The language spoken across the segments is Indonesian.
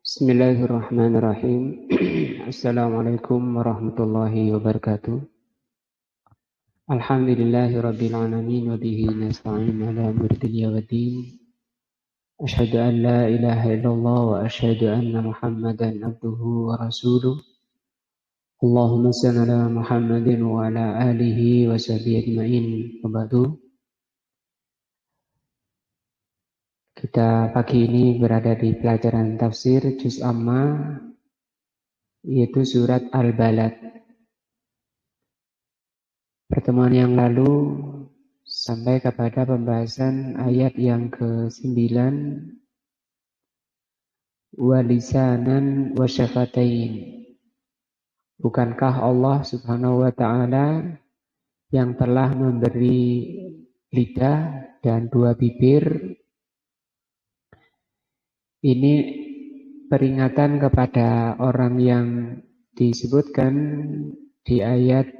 Bismillahirrahmanirrahim. Assalamualaikum warahmatullahi wabarakatuh. Alhamdulillahirabbil alamin wa bihi nasta'in ala umuri dunya waddin. Asyhadu an la ilaha illallah wa asyhadu anna Muhammadan abduhu wa rasuluh. Allahumma shalli ala Muhammadin wa ala alihi wa sahbihi ajmain. Wa ba'du. Kita pagi ini berada di pelajaran tafsir Juz Amma, yaitu surat Al-Balad. Pertemuan yang lalu sampai kepada pembahasan ayat yang ke-9, walisanan wa syafatain. Bukankah Allah Subhanahu wa ta'ala yang telah memberi lidah dan dua bibir? Ini peringatan kepada orang yang disebutkan di ayat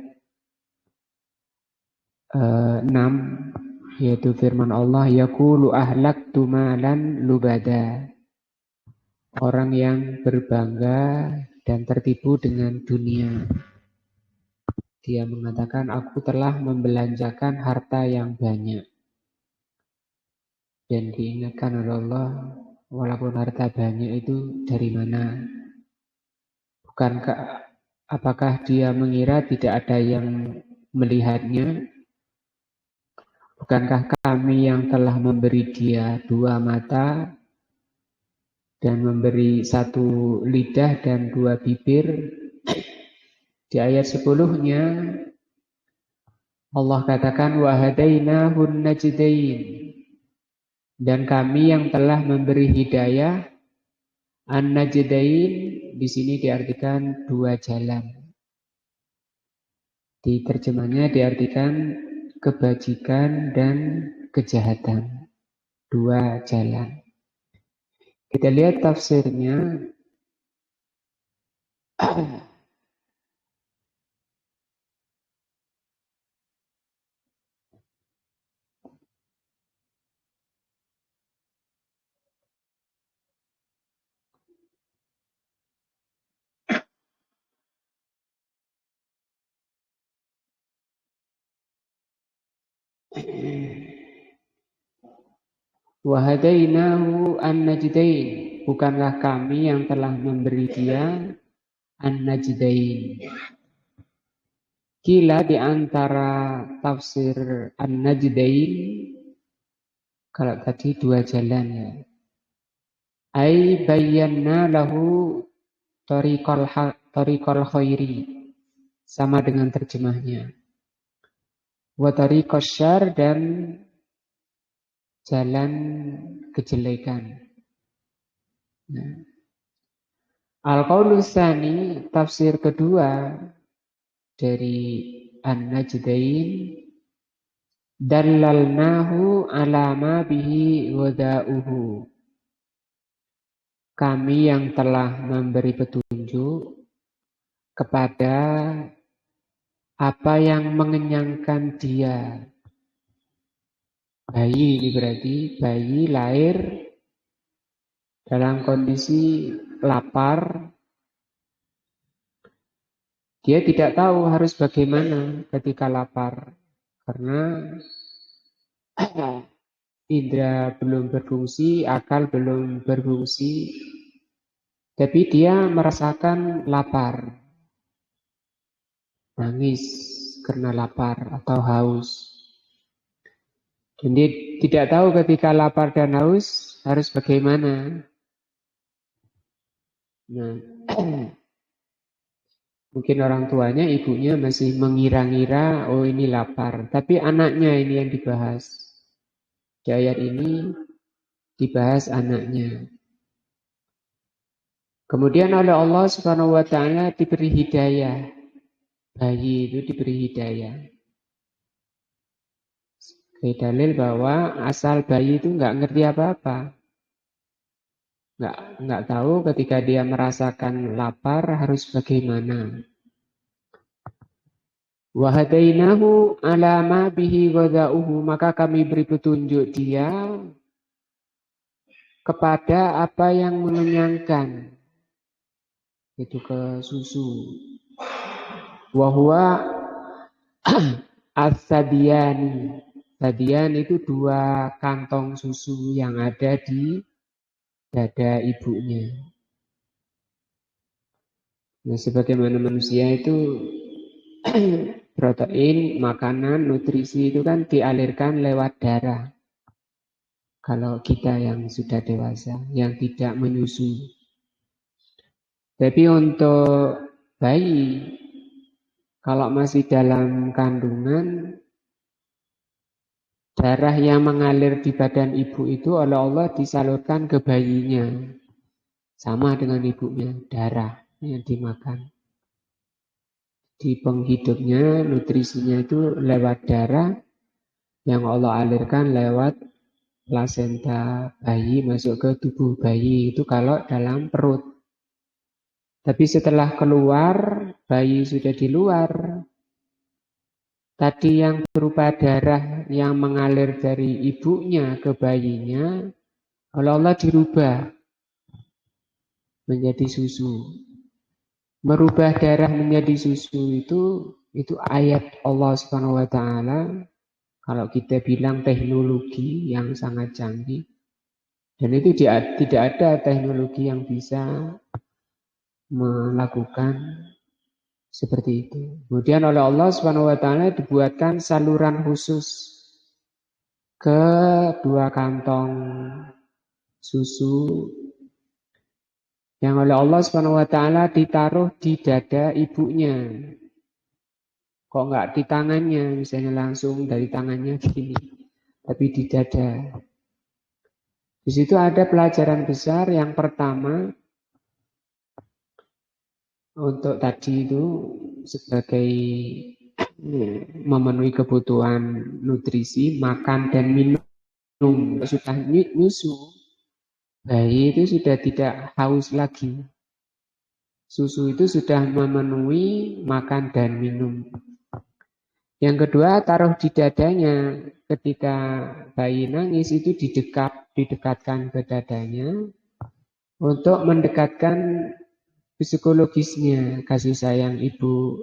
6, yaitu firman Allah, yaqulu ahlaktu malan lubada. Orang yang berbangga dan tertipu dengan dunia. Dia mengatakan, aku telah membelanjakan harta yang banyak. Dan diingatkan oleh Allah, walaupun harta banyak itu dari mana? Bukankah, apakah dia mengira tidak ada yang melihatnya? Bukankah kami yang telah memberi dia dua mata dan memberi satu lidah dan dua bibir? Di ayat 10-nya Allah katakan wa hadainahun najdain. Dan kami yang telah memberi hidayah, an-najdain di sini diartikan dua jalan. Di terjemahnya diartikan kebajikan dan kejahatan. Dua jalan. Kita lihat tafsirnya. Wahadainahu an-najdain. Bukanlah kami yang telah memberi dia an-najdain. Kila di antara tafsir an-najdain, kalau tadi dua jalan ya. Ai bayyana lahu tariqal khairi. Sama dengan terjemahnya. Wa tariqas syarr dan jalan kejelekan. Nah. Al-qaulu tsani, tafsir kedua dari an-najdain, dallalnahu ala ma bihi wada'uhu. Kami yang telah memberi petunjuk kepada apa yang mengenyangkan dia. Bayi ini berarti bayi lahir dalam kondisi lapar. Dia tidak tahu harus bagaimana ketika lapar. Karena indera belum berfungsi, akal belum berfungsi. Tapi dia merasakan lapar. Nangis karena lapar atau haus. Dan dia tidak tahu ketika lapar dan haus harus bagaimana. Nah, mungkin orang tuanya, ibunya masih mengira-ngira, oh ini lapar. Tapi anaknya ini yang dibahas. Di ayat ini dibahas anaknya. Kemudian oleh Allah Subhanahu wa ta'ala diberi hidayah. Bayi itu diberi hidayah. Sebagai dalil bahwa asal bayi itu nggak ngerti apa-apa. Nggak tahu ketika dia merasakan lapar harus bagaimana. Wa hadainahu ala ma bihi wada'uhu, maka kami beri petunjuk dia kepada apa yang mengenyangkan. itu ke susu. Wa huwa as-sadiyani. Sadian itu dua kantong susu yang ada di dada ibunya. Nah, sebagaimana manusia itu protein, makanan, nutrisi itu kan dialirkan lewat darah. Kalau kita yang sudah dewasa, yang tidak menyusui. Tapi untuk bayi, kalau masih dalam kandungan, darah yang mengalir di badan ibu itu oleh Allah disalurkan ke bayinya. Sama dengan ibunya, darah yang dimakan. Di penghidupnya, nutrisinya itu lewat darah yang Allah alirkan lewat plasenta bayi masuk ke tubuh bayi itu kalau dalam perut. Tapi setelah keluar, bayi sudah di luar. Tadi yang berupa darah yang mengalir dari ibunya ke bayinya, oleh Allah dirubah menjadi susu. Merubah darah menjadi susu itu ayat Allah Subhanahu wa taala. Kalau kita bilang teknologi yang sangat canggih, dan itu tidak ada teknologi yang bisa melakukan seperti itu. Kemudian oleh Allah Subhanahu wa taala dibuatkan saluran khusus ke dua kantong susu yang oleh Allah Subhanahu wa taala ditaruh di dada ibunya. Kok enggak di tangannya, misalnya langsung dari tangannya gini, tapi di dada. Di situ ada pelajaran besar. Yang pertama, untuk tadi itu sebagai memenuhi kebutuhan nutrisi, makan dan minum. Sudah nyusu, bayi itu sudah tidak haus lagi. Susu itu sudah memenuhi makan dan minum. Yang kedua, taruh di dadanya. Ketika bayi nangis itu didekatkan ke dadanya untuk mendekatkan psikologisnya, kasih sayang ibu,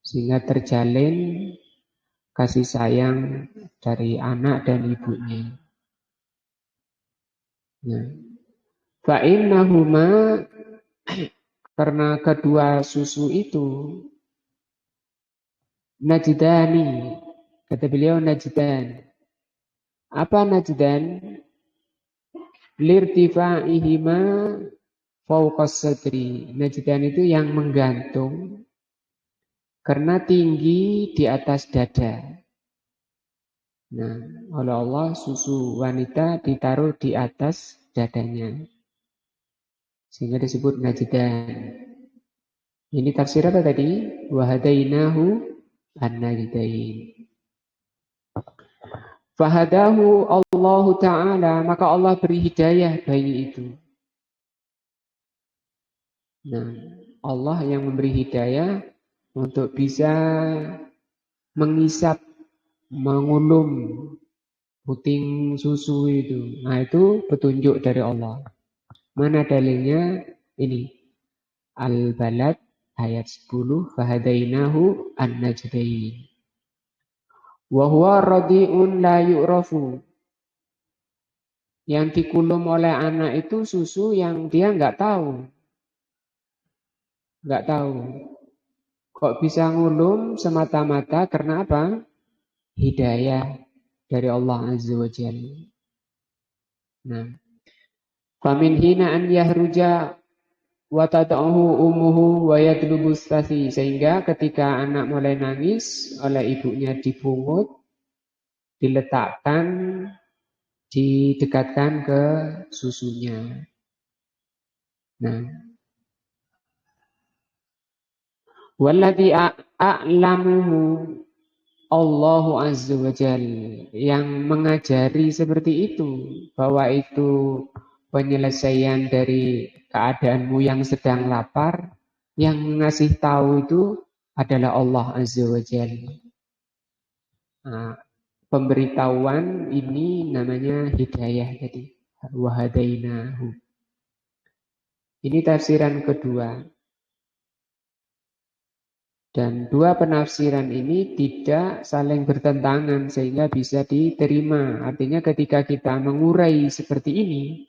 sehingga terjalin kasih sayang dari anak dan ibunya. Nah, fa'innahuma, karena kedua susu itu najdani, kata beliau najdan. Apa najdan? Lirtifa'ihima fauqas sadri. Najdan itu yang menggantung karena tinggi di atas dada. Nah, oleh Allah susu wanita ditaruh di atas dadanya. Sehingga disebut najdan. Ini tafsir apa tadi? Wahadainahu an-najdain. Fahadahu Allah Ta'ala, maka Allah beri hidayah bayi itu. Nah, Allah yang memberi hidayah untuk bisa mengisap, mengulum puting susu itu. Nah, itu petunjuk dari Allah. Mana dalilnya? Ini. Al-Balad ayat 10. Fahadainahu an-najdain. Wa huwa radi'un la yu'rafu. Yang dikulum oleh anak itu susu yang dia nggak tahu. Nggak tahu. Kok bisa ngulum semata-mata karena apa? Hidayah dari Allah Azza wa Jalla. Nah, famin hina an yahruja wa tad'uhu ummuhu wa yatlubu stasi, sehingga ketika anak mulai nangis oleh ibunya dipungut, diletakkan, didekatkan ke susunya. Nah, walladzi a'lamuhu Allahu Azza wa Jalla, yang mengajari seperti itu, bahwa itu penyelesaian dari keadaanmu yang sedang lapar, yang ngasih tahu itu adalah Allah Azza wa Jalla. Nah, pemberitahuan ini namanya hidayah. Jadi wahadainahu. Ini tafsiran kedua. Dan dua penafsiran ini tidak saling bertentangan sehingga bisa diterima. Artinya ketika kita mengurai seperti ini,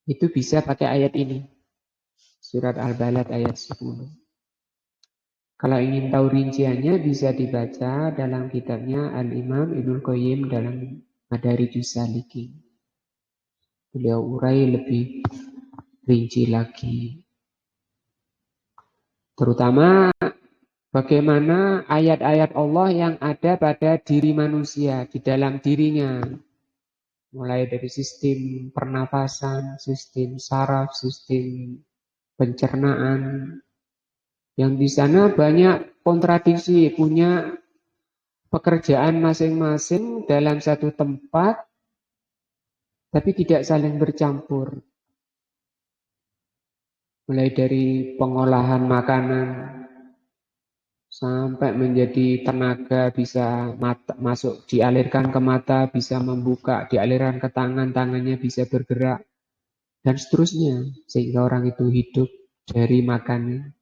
itu bisa pakai ayat ini. Surat Al-Balad ayat 10. Kalau ingin tahu rinciannya bisa dibaca dalam kitabnya Al-Imam Ibnul Qayyim dalam Madarijus Salikin. Beliau urai lebih rinci lagi. Terutama bagaimana ayat-ayat Allah yang ada pada diri manusia, di dalam dirinya. Mulai dari sistem pernafasan, sistem saraf, sistem pencernaan. Yang di sana banyak kontradiksi, punya pekerjaan masing-masing dalam satu tempat, tapi tidak saling bercampur. Mulai dari pengolahan makanan, sampai menjadi tenaga bisa masuk dialirkan ke mata, bisa membuka, dialirkan ke tangan, tangannya bisa bergerak, dan seterusnya. Sehingga orang itu hidup dari makannya.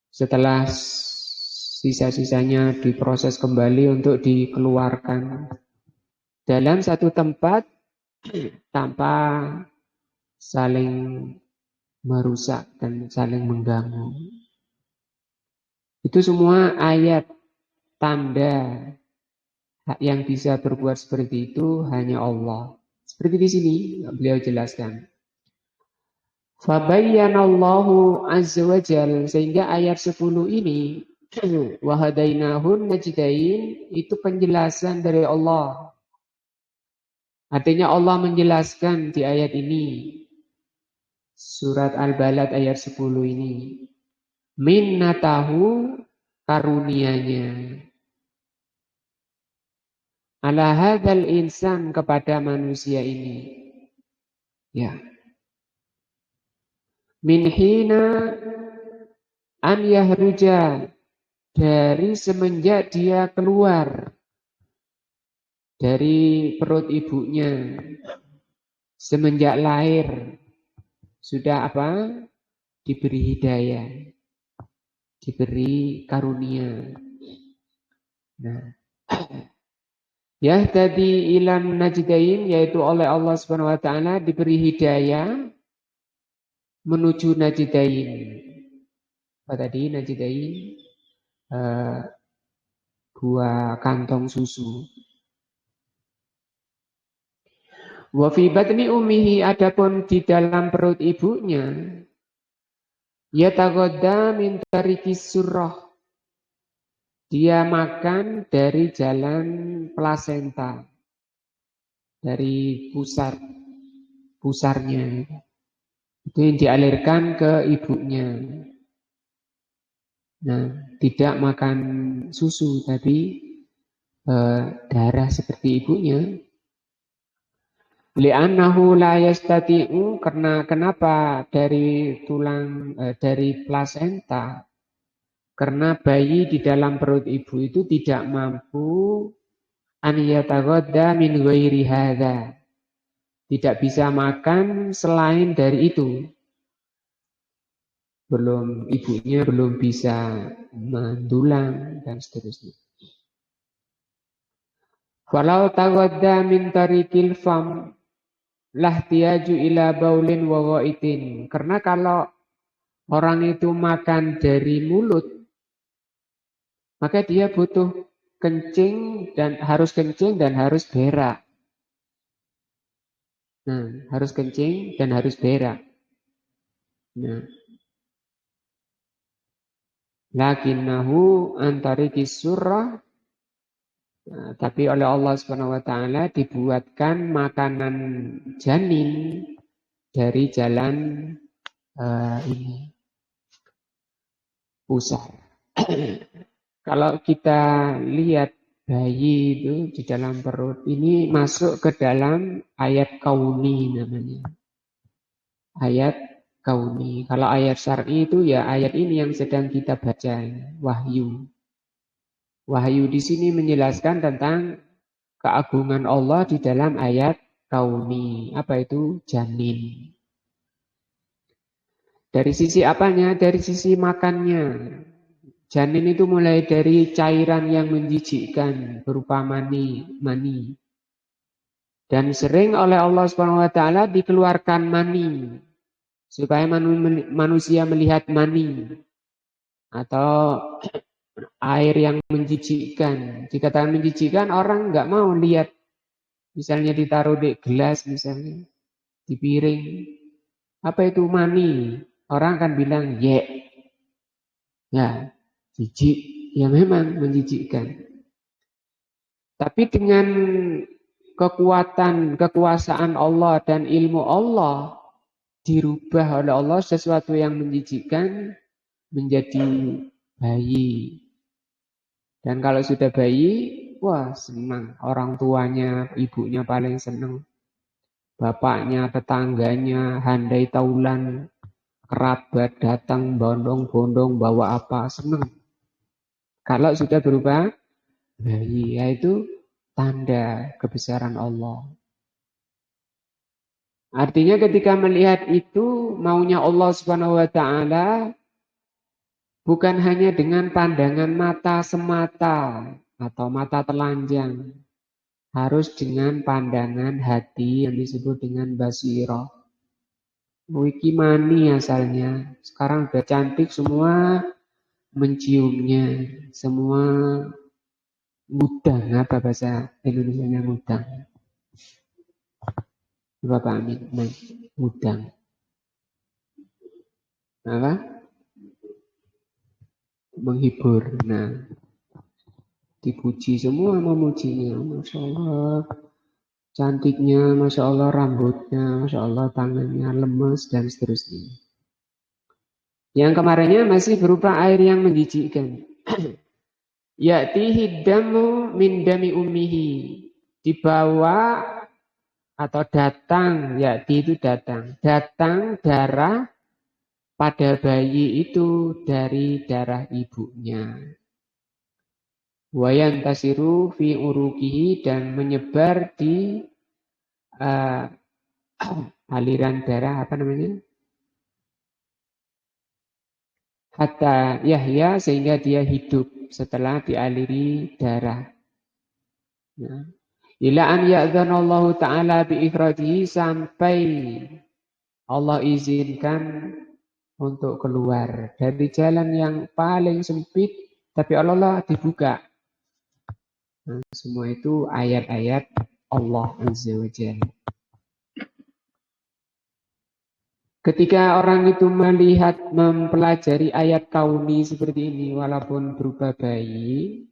Setelah sisa-sisanya diproses kembali untuk dikeluarkan dalam satu tempat tanpa saling merusak dan saling mengganggu. Itu semua ayat tanda yang bisa berbuat seperti itu hanya Allah. Seperti di sini beliau jelaskan. Fabayyanallahu azza wa jal, sehingga ayat 10 ini wahadainahun najdain itu penjelasan dari Allah. Artinya Allah menjelaskan di ayat ini. Surat Al-Balad ayat 10 ini. Minnatahu, karunianya. Ala hadzal insan, kepada manusia ini. Ya. Min hina an yahruja, dari semenjak dia keluar dari perut ibunya. Semenjak lahir. Sudah apa? Diberi hidayah. Diberi karunia. Nah, yahtadi ilam najdain, yaitu oleh Allah Subhanahu wa taala diberi hidayah menuju najdain. Apa tadi najdain? Dua kantong susu. Wa fi batni ummihi, adapun di dalam perut ibunya, yataghadda min tarikis surrah, dia makan dari jalan plasenta, dari pusarnya. Itu yang dialirkan ke ibunya. Nah, tidak makan susu, tapi darah seperti ibunya. Li'annahu la yastati'u, karena kenapa dari tulang, dari plasenta? Karena bayi di dalam perut ibu itu tidak mampu an yataghadda min ghairi hadza. Tidak bisa makan selain dari itu. Ibunya belum bisa mendulang dan seterusnya. Walau taghadda min tarikil fam lahtiyaju ila baulin wa ghaitin. Karena kalau orang itu makan dari mulut, maka dia butuh kencing dan harus berak. Nah, harus kencing dan harus berak. Nah, lakinnahu antarikis surah, nah, tapi oleh Allah Subhanahu wa taala dibuatkan makanan janin dari jalan ini pusar. Kalau kita lihat bayi itu di dalam perut, ini masuk ke dalam ayat kauni namanya. Ayat kauni. Kalau ayat syar'i itu ya ayat ini yang sedang kita baca, wahyu. Wahyu di sini menjelaskan tentang keagungan Allah di dalam ayat kauni. Apa itu? Janin. Dari sisi apanya? Dari sisi makannya. Janin itu mulai dari cairan yang menjijikkan berupa mani. Dan sering oleh Allah Subhanahu wa taala dikeluarkan mani supaya manusia melihat mani atau air yang menjijikkan. Dikatakan menjijikkan, orang nggak mau lihat. Misalnya ditaruh di gelas, misalnya di piring. Apa itu mani? Orang akan bilang, ye. Ya, jijik. Ya memang menjijikkan. Tapi dengan kekuasaan Allah dan ilmu Allah, dirubah oleh Allah sesuatu yang menjijikkan menjadi bayi. Dan kalau sudah bayi, wah senang. Orang tuanya, ibunya paling senang. Bapaknya, tetangganya, handai taulan, kerabat datang, bondong-bondong, bawa apa, senang. Kalau sudah berubah bayi, yaitu tanda kebesaran Allah. Artinya ketika melihat itu, maunya Allah Subhanahu wa taala bukan hanya dengan pandangan mata semata atau mata telanjang. Harus dengan pandangan hati yang disebut dengan basirah. Wiki mani asalnya. Sekarang udah cantik semua menciumnya. Semua ngudang. Apa bahasa Indonesianya ngudang? Bapak Amin. Nah, ngudang. Apa? Menghibur. Nah, dipuji semua memujinya. Masya Allah. Cantiknya, Masya Allah rambutnya, Masya Allah tangannya lemes dan seterusnya. Yang kemarinnya masih berupa air yang menjijikkan. Ya'tihi damu min dami ummihi. Dibawa atau datang, ya'ti itu datang. Datang darah pada bayi itu dari darah ibunya. Wayan tasiru fi urukihi dan menyebar di aliran darah apa namanya? Hatta Yahya sehingga dia hidup setelah dialiri darah. Nah, ila an ya'dzanallahu ta'ala bi ikhrajihi sampai Allah izinkan untuk keluar dari jalan yang paling sempit tapi Allah dibuka. Nah, semua itu ayat-ayat Allah Azza wa Jalla. Ketika orang itu melihat, mempelajari ayat kauni seperti ini, walaupun berupa bayi,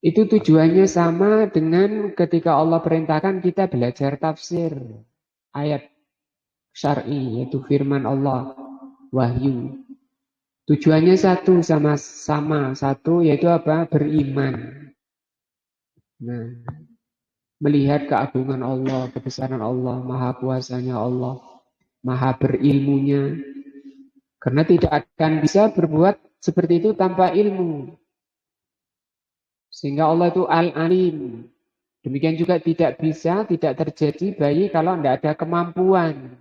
itu tujuannya sama dengan ketika Allah perintahkan kita belajar tafsir ayat syar'i, yaitu firman Allah, wahyu. Tujuannya sama satu, yaitu apa? Beriman. Nah, melihat keagungan Allah, kebesaran Allah, maha kuasanya Allah, maha berilmunya. Karena tidak akan bisa berbuat seperti itu tanpa ilmu. Sehingga Allah itu al-alim. Demikian juga tidak bisa, tidak terjadi bayi kalau tidak ada kemampuan.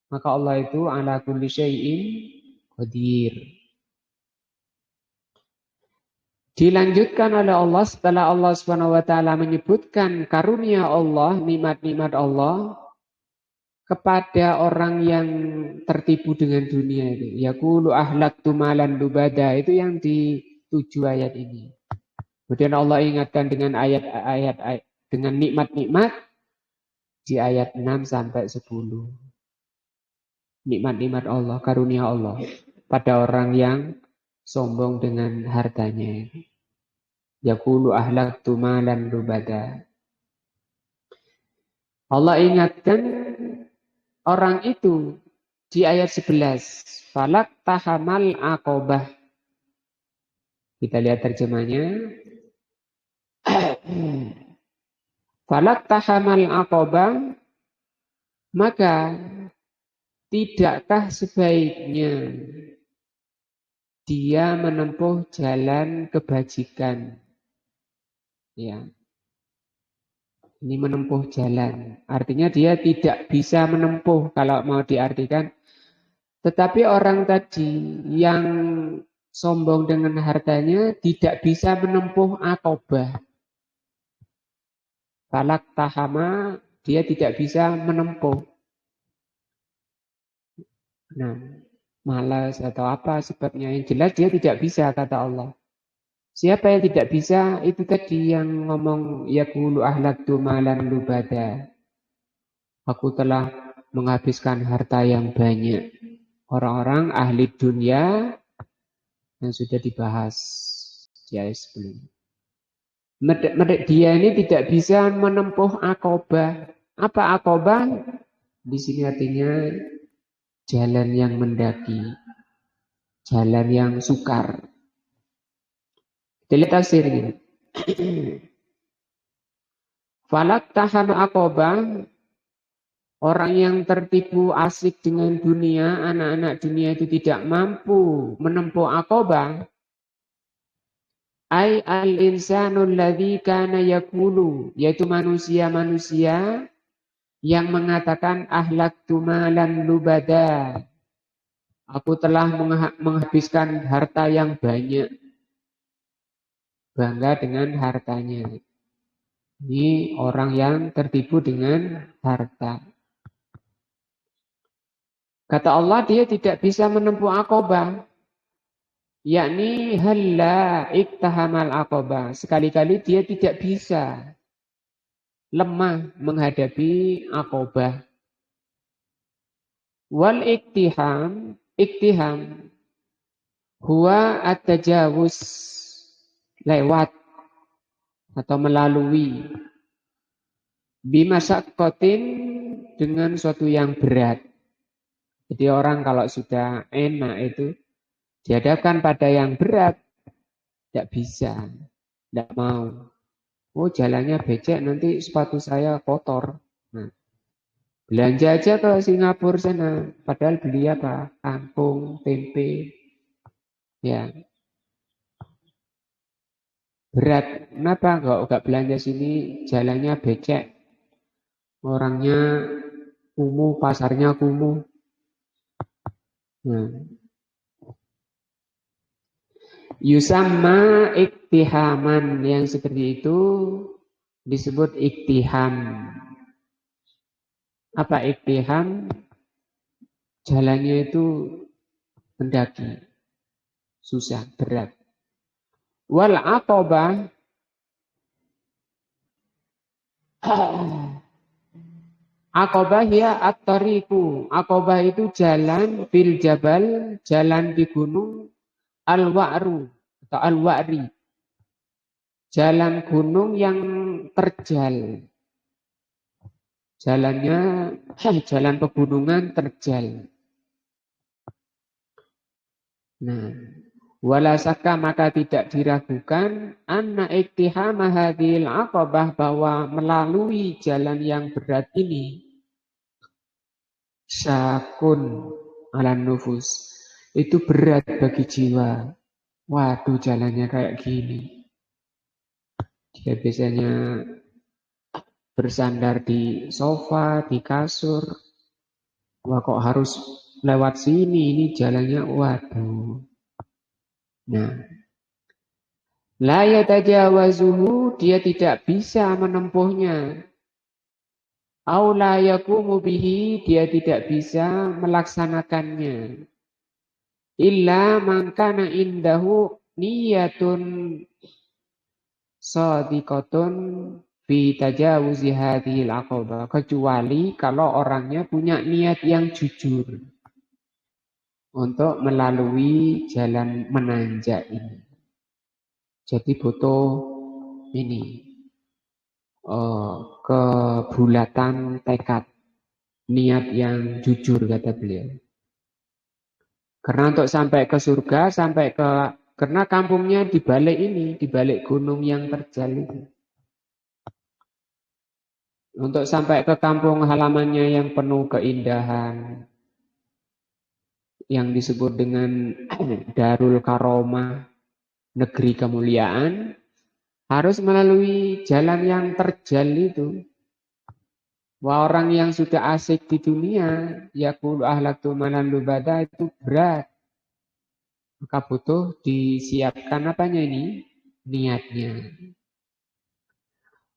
Maka Allah itu ala kulli syai'in qadir. Dilanjutkan oleh Allah setelah Allah Subhanahu wa taala menyebutkan karunia Allah, nikmat-nikmat Allah kepada orang yang tertipu dengan dunia itu. Yaqulu ahlaktu malan lubada, itu yang dituju ayat ini. Kemudian Allah ingatkan dengan ayat-ayat dengan nikmat-nikmat di ayat 6 sampai 10. Nikmat-nikmat Allah, karunia Allah pada orang yang sombong dengan hartanya. Yaqulu ahlaktu malan lubada. Allah ingatkan orang itu di ayat 11. Falak tahamal aqobah. Kita lihat terjemahnya. Falak tahamal aqobah. Maka tidakkah sebaiknya dia menempuh jalan kebajikan? Ya. Ini menempuh jalan. Artinya dia tidak bisa menempuh kalau mau diartikan Tetapi orang tadi yang sombong dengan hartanya tidak bisa menempuh akobah. Falak tahama, dia tidak bisa menempuh. Nah, malas atau apa sebabnya, yang jelas dia tidak bisa, kata Allah. Siapa yang tidak bisa, itu tadi yang ngomong yaqulu ahlaktu malan lubada. Aku telah menghabiskan harta yang banyak. Orang-orang ahli dunia yang sudah dibahas di ayat sebelumnya. Dia ini tidak bisa menempuh akobah. Apa akobah? Di sini artinya jalan yang mendaki, jalan yang sukar. Lihat tafsirnya. Falak tahan akobah, orang yang tertipu asik dengan dunia, anak-anak dunia itu tidak mampu menempuh akobah. Ai al-insanul ladzi kana yaqulu, yaitu manusia-manusia yang mengatakan ahlaktu malan lubada. Aku telah menghabiskan harta yang banyak. Bangga dengan hartanya. Ini orang yang tertipu dengan harta. Kata Allah, dia tidak bisa menempuh akobah. Yakni halla iktahamal akobah. Sekali-kali dia tidak bisa. Lemah menghadapi akobah. Wal iktiham huwa at-tajawuz, lewat atau melalui, bimasyaqqatin, dengan suatu yang berat. Jadi orang kalau sudah enak itu dihadapkan pada yang berat, tidak bisa, tidak mau. Oh, jalannya becek, nanti sepatu saya kotor. Nah, belanja aja ke Singapura sana, padahal beli apa? Kangkung, tempe, ya berat. Kenapa enggak belanja sini? Jalannya becek, orangnya kumuh, pasarnya kumuh. Nah, yusamma iktihaman, yang seperti itu disebut iktiham. Apa iktiham? Jalannya itu mendaki, susah, berat. Wal aqobah, aqobah ya at-tariqu. Aqobah itu jalan fil jabal, jalan di gunung, al-wa'ru atau al-wa'ri. Jalan gunung yang terjal. Jalannya jalan pegunungan terjal. Nah, wala syakka, maka tidak diragukan anna iktihama hadhil aqabah, bahwa melalui jalan yang berat ini syakun ala nufus, itu berat bagi jiwa. Waduh, jalannya kayak gini. Dia biasanya bersandar di sofa, di kasur. Wah, kok harus lewat sini, ini jalannya, waduh. Nah, la yatajawazuhu, dia tidak bisa menempuhnya. Au la yaqumu bihi, dia tidak bisa melaksanakannya. Illa man kana indahu niyatun shadiqatun fi tajawuzi hadhil aqabah, kecuali kalau orangnya punya niat yang jujur untuk melalui jalan menanjak ini. Jadi butuh ini, kebulatan tekad, niat yang jujur, kata beliau. Karena untuk sampai ke surga, karena kampungnya di balik ini, di balik gunung yang terjal itu. Untuk sampai ke kampung halamannya yang penuh keindahan, yang disebut dengan Darul Karomah, negeri kemuliaan, harus melalui jalan yang terjal itu. Wah, orang yang sudah asik di dunia, yaqulu ahlaktu malan lubada itu berat. Maka butuh disiapkan apanya ini? Niatnya.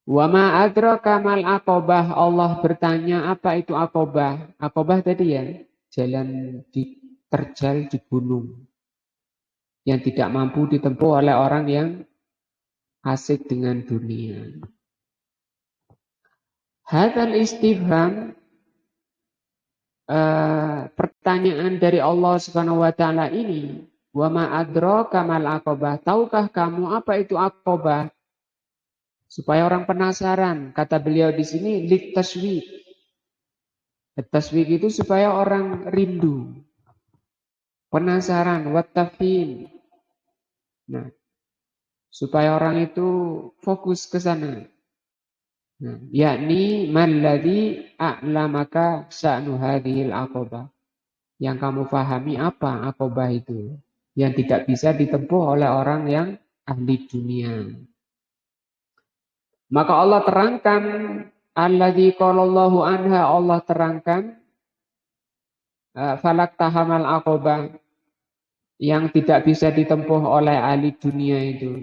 Wa ma adraka mal aqobah. Allah bertanya apa itu aqobah? Aqobah tadi ya, jalan terjal di gunung yang tidak mampu ditempuh oleh orang yang asik dengan dunia. Hadzal istifham, pertanyaan dari Allah Subhanahu wa taala ini, wa ma adraka mal aqobah. Tahukah kamu apa itu aqobah? Supaya orang penasaran. Kata beliau di sini, lit taswik. Taswik itu supaya orang rindu, penasaran, wattafin. Nah, supaya orang itu fokus ke sana. Nah, yakni malladzi a'lamaka sya'nu hadhil aqobah. Yang kamu pahami apa aqobah itu? Yang tidak bisa ditempuh oleh orang yang ahli dunia. Maka Allah terangkan, alladzi qalallahu anha, Allah terangkan falak tahamal aqobah, yang tidak bisa ditempuh oleh ahli dunia itu.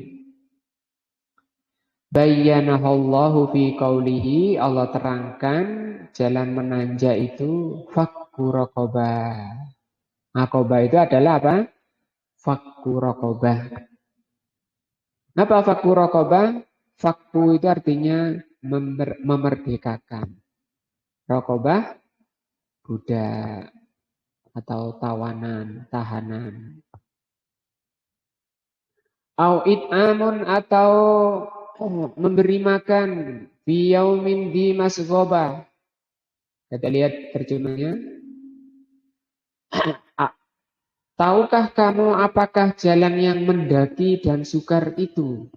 Bayyanahallahu fi qaulihi, Allah terangkan jalan menanjak itu fakku raqabah. Aqobah itu adalah apa? Fakku raqabah. Apa fakku raqabah? Fakku itu artinya memerdekakan. Raqabah budak atau tawanan, tahanan. Au it'amun, atau memberi makan, biyaumin di masghobah. Kita lihat terjemahnya. Tahukah kamu apakah jalan yang mendaki dan sukar itu?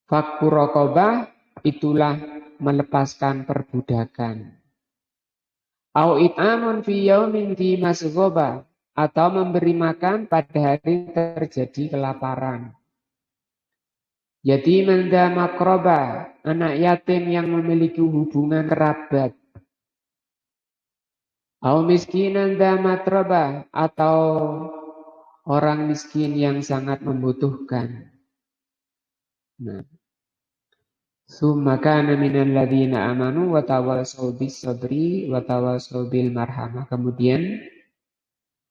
Fakku raqabah, itulah melepaskan perbudakan. Au it'amun fi yaumin di masghobah, atau memberi makan pada hari terjadi kelaparan. Jadi menda makroba, anak yatim yang memiliki hubungan kerabat. Au miskinan da matroba, atau orang miskin yang sangat membutuhkan. Nah, summa kana minal ladzina amanu wa tawassaw bis sabri wa tawassaw bil marhamah. Kemudian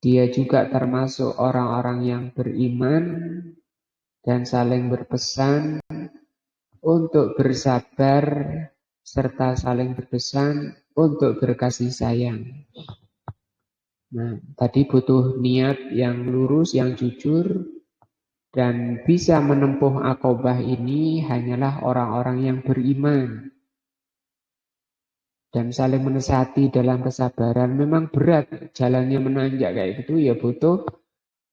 dia juga termasuk orang-orang yang beriman dan saling berpesan untuk bersabar serta saling berpesan untuk berkasih sayang. Nah, tadi butuh niat yang lurus, yang jujur, dan bisa menempuh aqobah ini hanyalah orang-orang yang beriman dan saling menasihati dalam kesabaran. Memang berat jalannya menanjak kayak gitu, ya butuh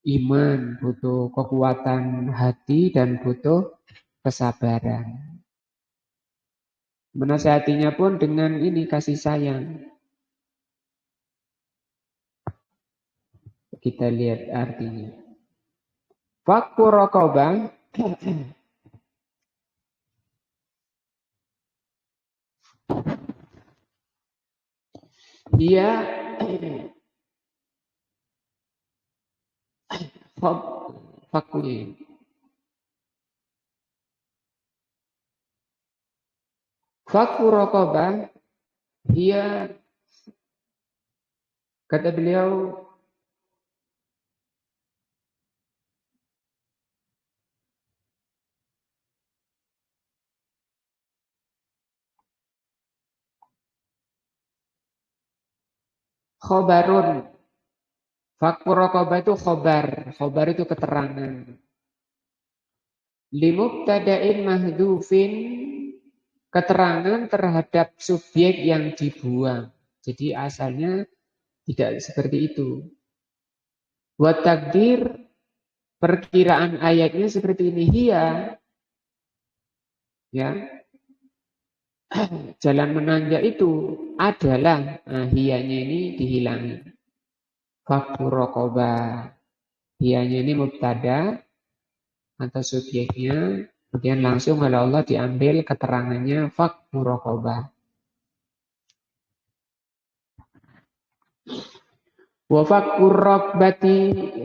iman, butuh kekuatan hati, dan butuh kesabaran. Menasihatinya pun dengan ini, kasih sayang. Kita lihat artinya. Fakku raqabah, dia fakunya. Fakku raqabah, dia, kata beliau, khobarun. Fakku raqabah itu khobar. Khobar itu keterangan. Limubtada'in mahdufin, keterangan terhadap subjek yang dibuang. Jadi asalnya tidak seperti itu. Wa takdir, perkiraan ayatnya seperti ini. Hiya, ya, jalan menanjak itu adalah, nah, hiyanya ini dihilangi. Fakku raqabah. Hiyanya ini mubtada atau subjeknya, kemudian langsung oleh Allah diambil keterangannya fakku raqabah. Wa fakkur rabbati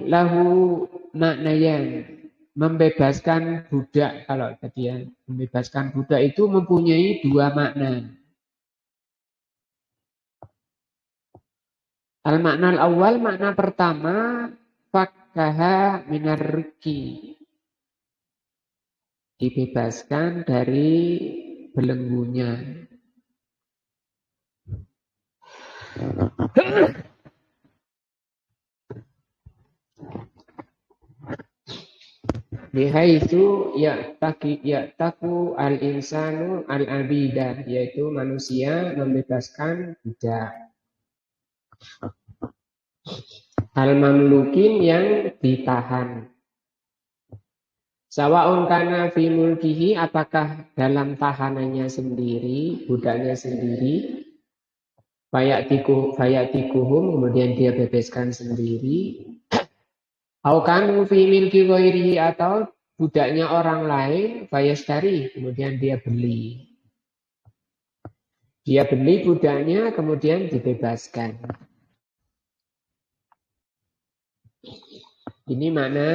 lahu maknayan. Membebaskan budak, kalau tadi ya, membebaskan budak itu mempunyai dua makna. Al-makna al-awwal, makna pertama, fakkaha minar riki. Dibebaskan dari belenggunya. Bihaitsu ya'taku al-insanu al-abida, yaitu manusia membebaskan budak. Al-mamlukin yang ditahan. Sawa'un kana fi mulkihi, apakah dalam tahanannya sendiri, budaknya sendiri, fayatikuhum, kemudian dia bebaskan sendiri, au kanu fi milki ghairihi, atau budaknya orang lain, fayastari, kemudian dia beli. Dia beli budaknya, kemudian dibebaskan. Ini mana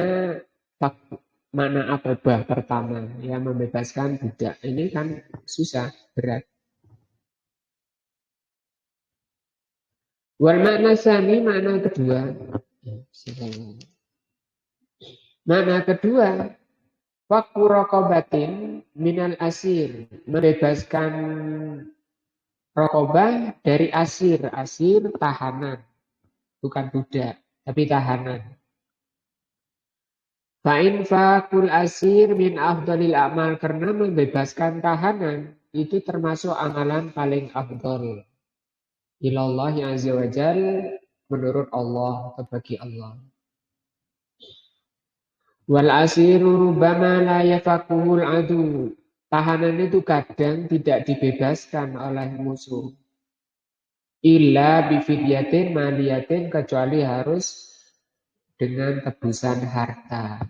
akobah pertama, yang membebaskan budak. Ini kan susah, berat. Wal makna sani, makna kedua. Makna kedua, fakku rokobatin minal asir, membebaskan rokobah dari asir. Asir tahanan, bukan budak, tapi tahanan. Fa'in fakul asir min afdalil amal, karena membebaskan tahanan itu termasuk amalan paling afdal. Ilallah yang azza wa jal, menurut Allah atau bagi Allah. Wal asiru rubama la yafakuhul adu. Tahanan itu kadang tidak dibebaskan oleh musuh. Illa bifidyatin maliyatin, kecuali harus dengan tebusan harta.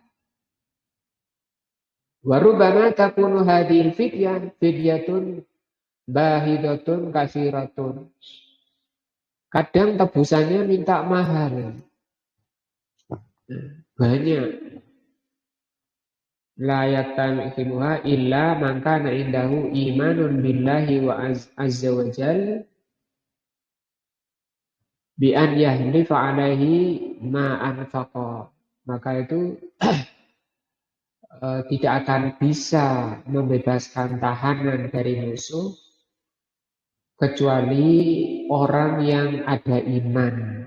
Warubama takunu hadil fidyatun bahidatun kasiratun. Kadang tebusannya minta mahal. Banyak. La yatamihimuha illa man kana indahu imanun billahi wa azza wa jal bi an yahlifa alaihi ma anfaqa. Maka itu tidak akan bisa membebaskan tahanan dari musuh kecuali orang yang ada iman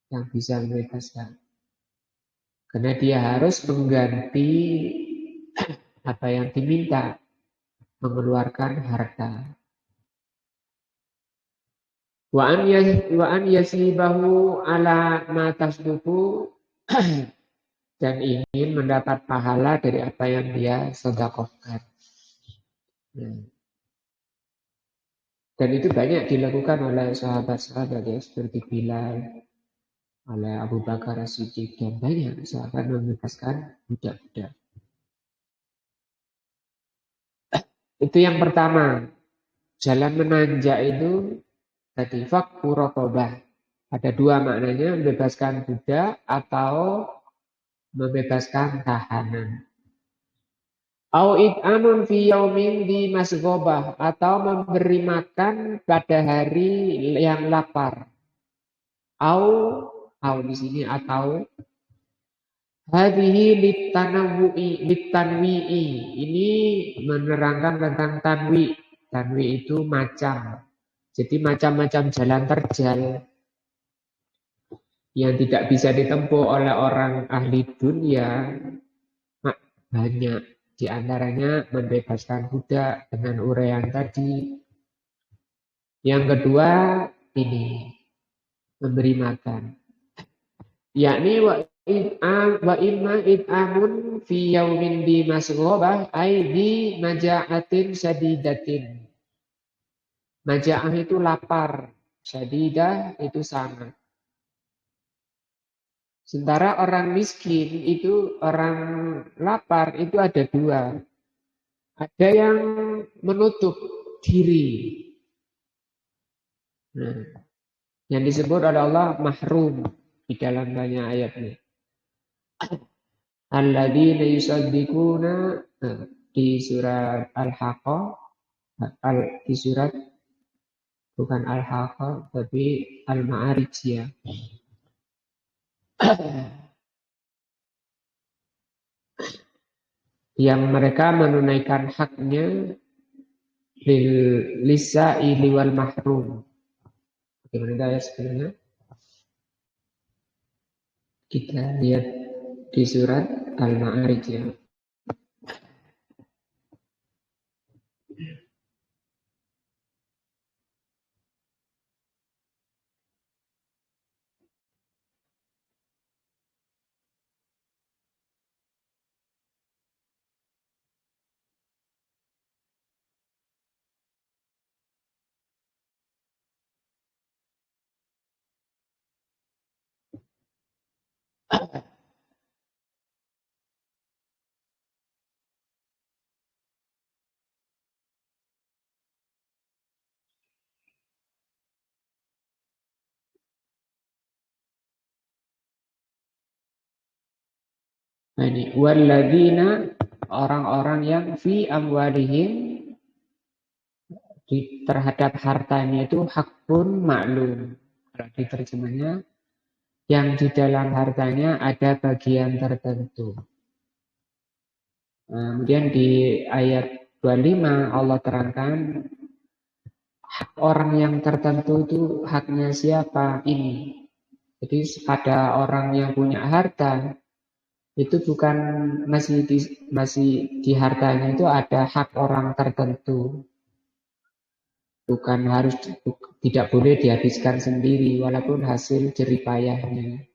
yang bisa membebaskan. Karena dia harus mengganti apa yang diminta, mengeluarkan harta. Wa an yasibahu ala ma tasduku, dan ingin mendapat pahala dari apa yang dia sedekahkan. Dan itu banyak dilakukan oleh sahabat-sahabat ya, seperti Bilal, oleh Abu Bakar As-Siddiq, dan banyak sahabat membebaskan budak-budak. Itu yang pertama. Jalan menanjak itu tadi fakku rokobah. Ada dua maknanya, membebaskan budak atau membebaskan tahanan. Au it'amun fi yaumin di masghobah, atau memberi makan pada hari yang lapar. Au di sini atau hadhihi litanwi'i. Ini menerangkan tentang tanwi. Tanwi itu macam. Jadi macam-macam jalan terjal yang tidak bisa ditempuh oleh orang ahli dunia banyak. Di antaranya membebaskan budak dengan uraian tadi. Yang kedua ini memberi makan. Yakni wa imma it'amun fi yaumin di masghobah ay di maja'atin syadidatin. Maja'ah itu lapar, syadidah itu sangat. Sementara orang miskin itu, orang lapar itu ada dua. Ada yang menutup diri. Nah, Yang disebut oleh Allah mahrum di dalam banyak ayatnya. Alladzina yusaddiquna di surat Al-Haqqah, di surat bukan Al-Haqqah tapi Al-Ma'arij ya. Yang mereka menunaikan haknya lil lisa'ili wal mahrum. Bagaimana ayat sebelumnya? Kita lihat di surat Al-Ma'arij ya. Nah ini walladzina orang-orang yang fi amwalihim terhadap hartanya itu hakun maklum. Kalau diterjemahnya yang di dalam hartanya ada bagian tertentu. Kemudian di ayat 25 Allah terangkan hak orang yang tertentu itu haknya siapa ini. Jadi pada orang yang punya harta itu bukan masih di hartanya itu ada hak orang tertentu. Bukan harus tidak boleh dihabiskan sendiri walaupun hasil jeripayahnya.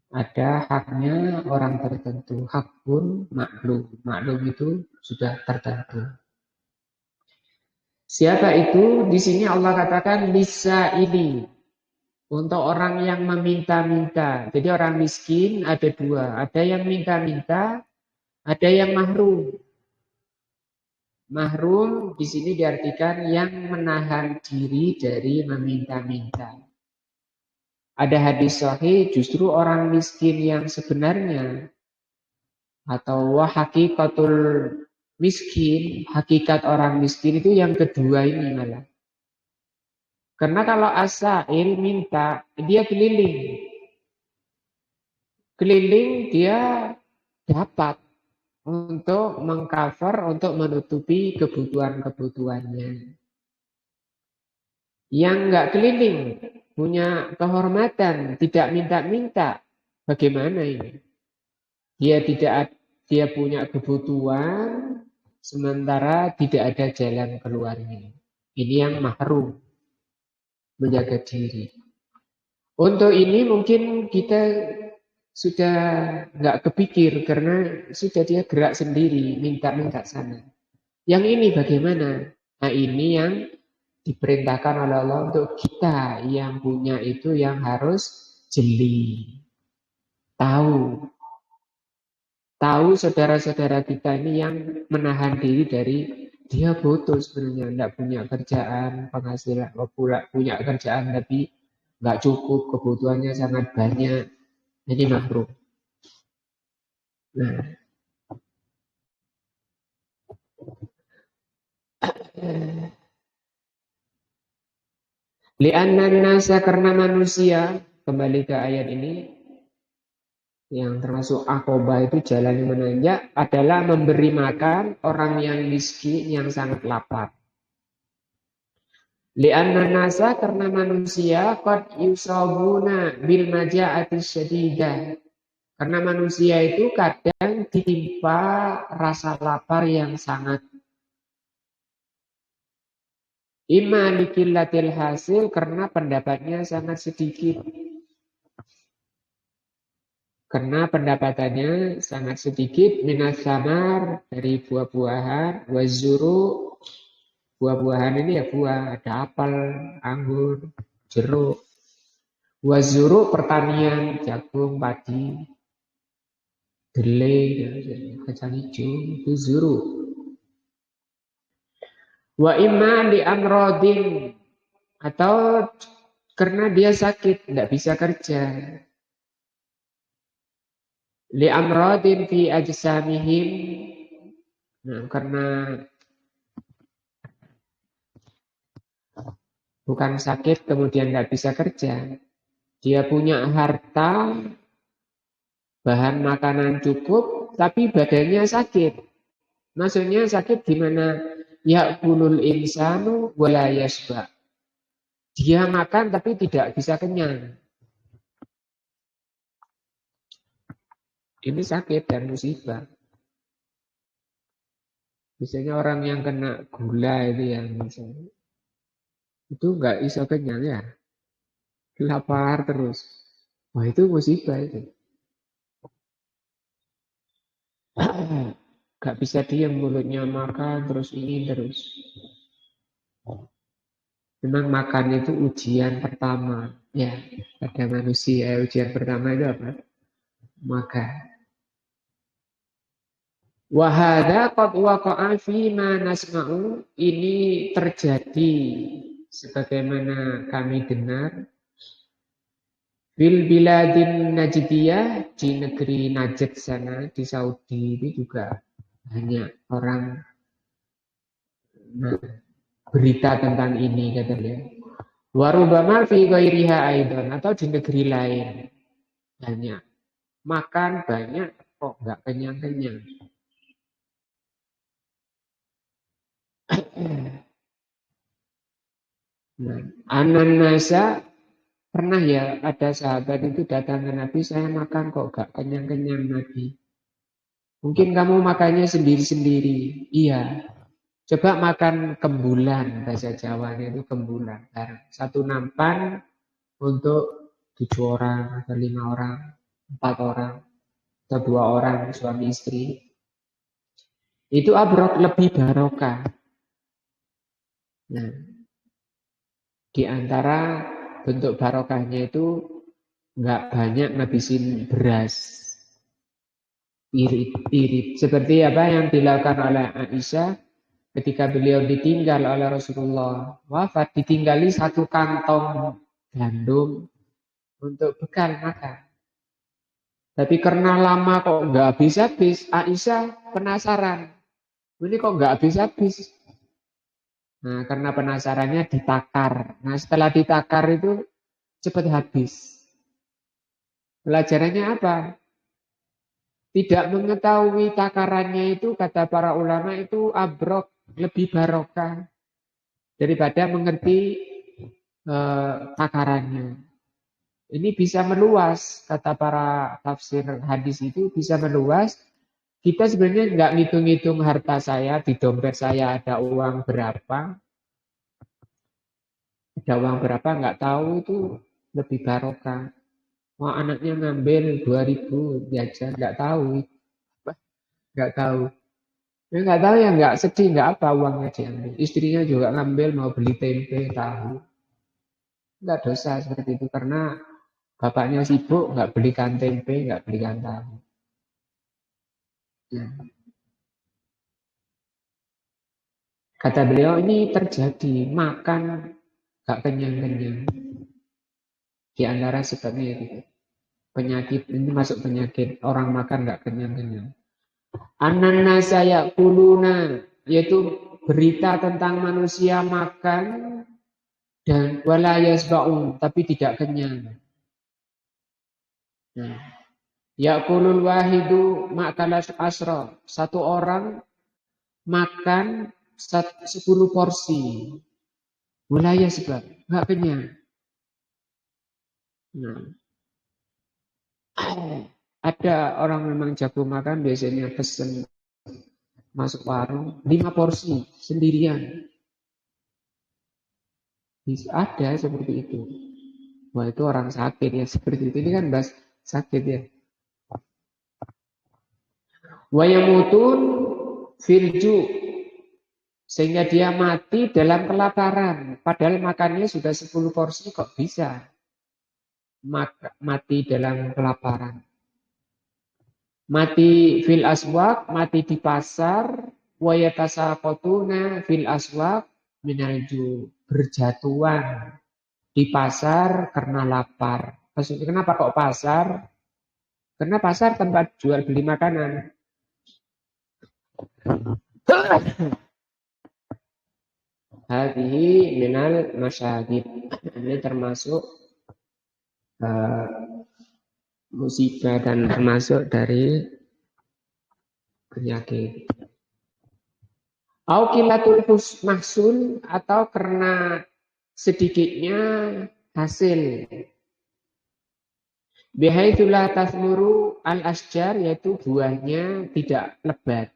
Ada haknya orang tertentu, hak pun maklum. Maklum itu sudah tertentu. Siapa itu? Di sini Allah katakan lisa ini untuk orang yang meminta-minta. Jadi orang miskin ada dua, ada yang minta-minta, ada yang mahrum. Mahrum di sini diartikan yang menahan diri dari meminta-minta. Ada hadis sahih justru orang miskin yang sebenarnya atau hakikatul miskin, hakikat orang miskin itu yang kedua ini malah. Karena kalau asail minta, dia keliling. Keliling dia dapat untuk mengcover, untuk menutupi kebutuhan-kebutuhannya. Yang enggak keliling, punya kehormatan, tidak minta-minta. Bagaimana ini? Dia punya kebutuhan, sementara tidak ada jalan keluarnya. Ini yang mahrum, menjaga diri. Untuk ini mungkin kita sudah nggak kepikir karena sudah dia gerak sendiri, minta-minta sana. Yang ini bagaimana? Nah ini yang diperintahkan oleh Allah untuk kita yang punya itu yang harus jeli. Tahu saudara-saudara kita ini yang menahan diri dari dia butuh sebenarnya, tidak punya kerjaan, penghasilan, punya kerjaan tapi nggak cukup, kebutuhannya sangat banyak. Ini mahrum. Nah, li'anna nasa karena manusia, kembali ke ayat ini, yang termasuk akobah itu jalan yang menanjak adalah memberi makan orang yang miskin yang sangat lapar. Li'anna nasa karena manusia qad yusabuna bil maja'ati syadidah. Karena manusia itu kadang ditimpa rasa lapar yang sangat. Imma liqillatil hasil karena pendapatnya sangat sedikit. Karena pendapatannya sangat sedikit minas samar dari buah-buahan, wazuru buah-buahan ini ya buah, ada apel, anggur, jeruk. Wazuru pertanian, jagung, padi, delai, kacang hijau, itu zuru. Wa imma li amrodin atau Karena dia sakit, tidak bisa kerja. Li'amradin fi ajsamihim. Nah, karena bukan sakit kemudian tidak bisa kerja. Dia punya harta, bahan makanan cukup, tapi badannya sakit. Maksudnya sakit gimana? Ya'kulul insanu wala yashba. Dia makan tapi tidak bisa kenyang. Ini sakit dan musibah. Misalnya orang yang kena gula itu yang misalnya, itu nggak bisa kenyang ya, lapar terus. Wah itu musibah itu. Gak bisa diam, mulutnya makan terus ini terus. Memang makan itu ujian pertama ya pada manusia. Ujian pertama itu apa? Makan. Wahada qad waqa'a fi ma nasma'u. Ini terjadi sebagaimana kami dengar fil biladin Najdiyah, di negeri Najd sana di Saudi ini juga banyak orang berita tentang ini katanya. Warubama fi ghairiha aidan, atau di negeri lain banyak makan banyak kok nggak kenyang-kenyang. Nah, anan nasa pernah ya ada sahabat itu datang ke Nabi, saya makan kok gak kenyang-kenyang Nabi. Mungkin kamu makannya sendiri-sendiri. Iya. Coba makan kembulan, bahasa Jawanya itu kembulan. Satu nampan untuk 7 orang, atau 5 orang, 4 orang, atau 2 orang suami istri. Itu abrok lebih barokah. Nah, di antara bentuk barokahnya itu nggak banyak ngabisin beras. Irit-irit. Seperti apa yang dilakukan oleh Aisyah ketika beliau ditinggal oleh Rasulullah wafat, ditinggali 1 kantong gandum untuk bekal makan. Tapi karena lama kok nggak habis-habis, Aisyah penasaran. Ini kok nggak habis-habis? Nah, karena penasarannya ditakar. Nah, setelah ditakar itu cepat habis. Pelajarannya apa? Tidak mengetahui takarannya itu, kata para ulama, itu abrok, lebih barokah daripada mengerti takarannya. Ini bisa meluas, kata para tafsir hadis itu bisa meluas. Kita sebenarnya nggak ngitung-ngitung harta saya, di dompet saya ada uang berapa, nggak tahu, itu lebih barokah. Wah, anaknya ngambil 2.000 jajan, nggak tahu. Nggak tahu. Ya nggak tahu ya nggak sedih, nggak apa uangnya diambil. Istrinya juga ngambil mau beli tempe, tahu. Nggak dosa seperti itu karena bapaknya sibuk nggak belikan tempe, nggak belikan tahu. Ya. Kata beliau ini terjadi makan nggak kenyang-kenyang. Di antara sebabnya itu penyakit ini masuk penyakit orang makan nggak kenyang-kenyang. Anana saya kuluna, yaitu berita tentang manusia makan dan wala yasba'un, tapi tidak kenyang. Nah, yaqulul wahidu ma'kalas asra. Satu orang makan 10 porsi. Wala yasba', enggak kenyang. Nah, ada orang memang jago makan biasanya pesen masuk warung 5 porsi sendirian. Bisa ada seperti itu. Wah, itu orang sakit ya seperti itu. Ini kan bahas sakit ya. Wa yamutun firju, sehingga dia mati dalam kelaparan. Padahal makannya sudah 10 porsi kok bisa mati dalam kelaparan. Mati fil aswaq, mati di pasar. Wa yatasaqatuna fil aswaq minal ju, berjatuhan Di pasar karena lapar. Maksudnya kenapa kok pasar? Karena pasar tempat jual beli makanan. Hadhihi minal masyagib. Ini termasuk musibah dan termasuk dari penyakit. Aukilatul mahsul atau karena sedikitnya hasil. Bihaitsulah tasmuru al-asjar, yaitu buahnya tidak lebat.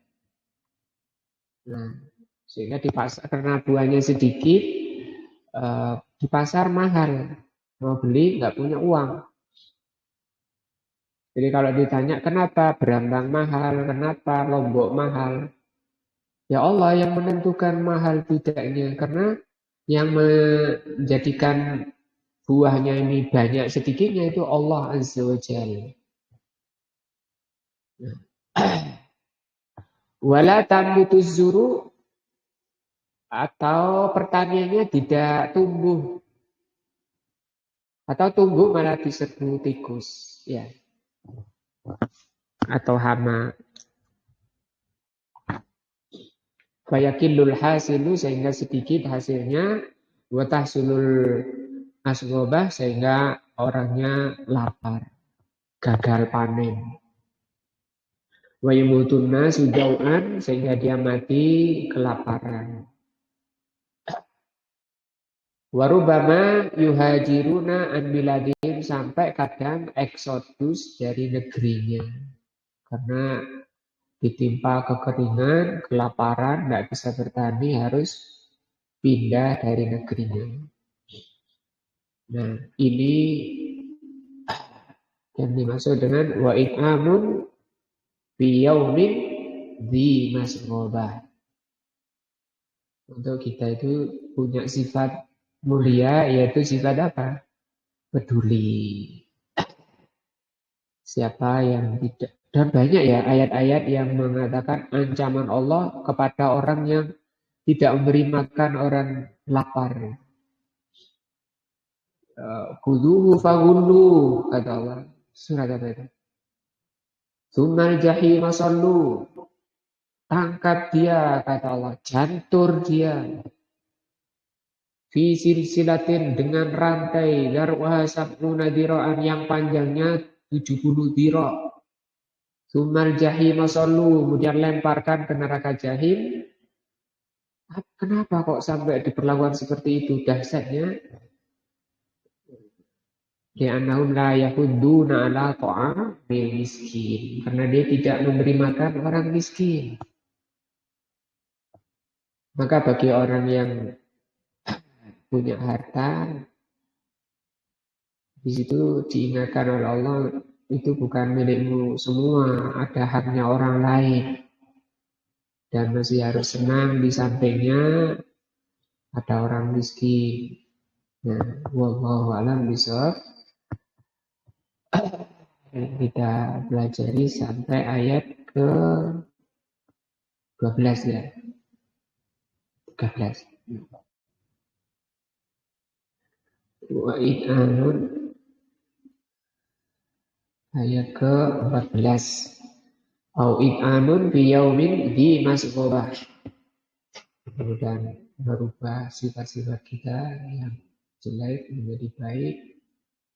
Nah, sehingga di pasar karena buahnya sedikit, di pasar mahal. Mau beli nggak punya uang. Jadi kalau ditanya kenapa berambang mahal, kenapa lombok mahal, ya Allah yang menentukan mahal tidaknya. Karena yang menjadikan buahnya ini banyak sedikitnya itu Allah Azza wa Jalla. Wala tambutuz zuru, atau pertaniannya tidak tumbuh, atau tumbuh malah diserbu tikus, ya, atau hama. Fayakillul hasilu, sehingga sedikit hasilnya, wa tahsulul asgobah, sehingga orangnya lapar, gagal panen. Wa yamutun nasu jau'an, sehingga dia mati kelaparan. Warubama yuhajiruna an biladihim, sampai kadang eksodus dari negerinya. Karena ditimpa kekeringan, kelaparan, tidak bisa bertani, harus pindah dari negerinya. Nah, ini yang dimaksud dengan wa it'amun fi yaumin dzi masghobah. Untuk kita itu punya sifat mulia, yaitu sifat apa? Peduli. Siapa yang tidak, dan banyak ya ayat-ayat yang mengatakan ancaman Allah kepada orang yang tidak memberi makan orang lapar. Khuduhu faghullu, kata Allah. Surat apa itu? Tsummal jahima sallu. Tangkap dia, kata Allah. Jantur dia. Fi silsilatin, dengan rantai. Darwaha sab'una dira'an, yang panjangnya 70 dira'. Tsummal jahima sallu. Kemudian lemparkan ke neraka jahim. Kenapa kok sampai diperlakukan seperti itu? Dahsyatnya, li'annahum la yahudduna ala ta'amil miskin. Karena dia tidak memberi makan orang miskin. Maka bagi orang yang punya harta, di situ diingatkan oleh Allah, itu bukan milikmu semua, ada haknya orang lain. Dan masih harus senang di sampingnya ada orang miskin. Nah, wallahu a'lam bishawab. Kita pelajari sampai ayat ke 12 ya. 13. Wa id'anun, ayat ke 14. Au id'anun biyaumin di masghobah. Kemudian merubah sifat-sifat kita yang jelek menjadi baik,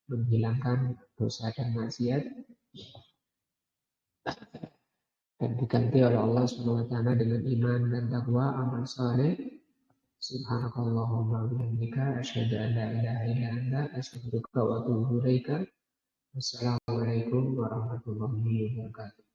menghilangkan dosa dan maksiat, dan diganti oleh Allah SWT dengan iman dan takwa, amal saleh. Subhanakallahumma wa bihamdika asyhadu an la ilaha illa anta astaghfiruka wa atubu ilaika. Wassalamualaikum warahmatullahi wabarakatuh.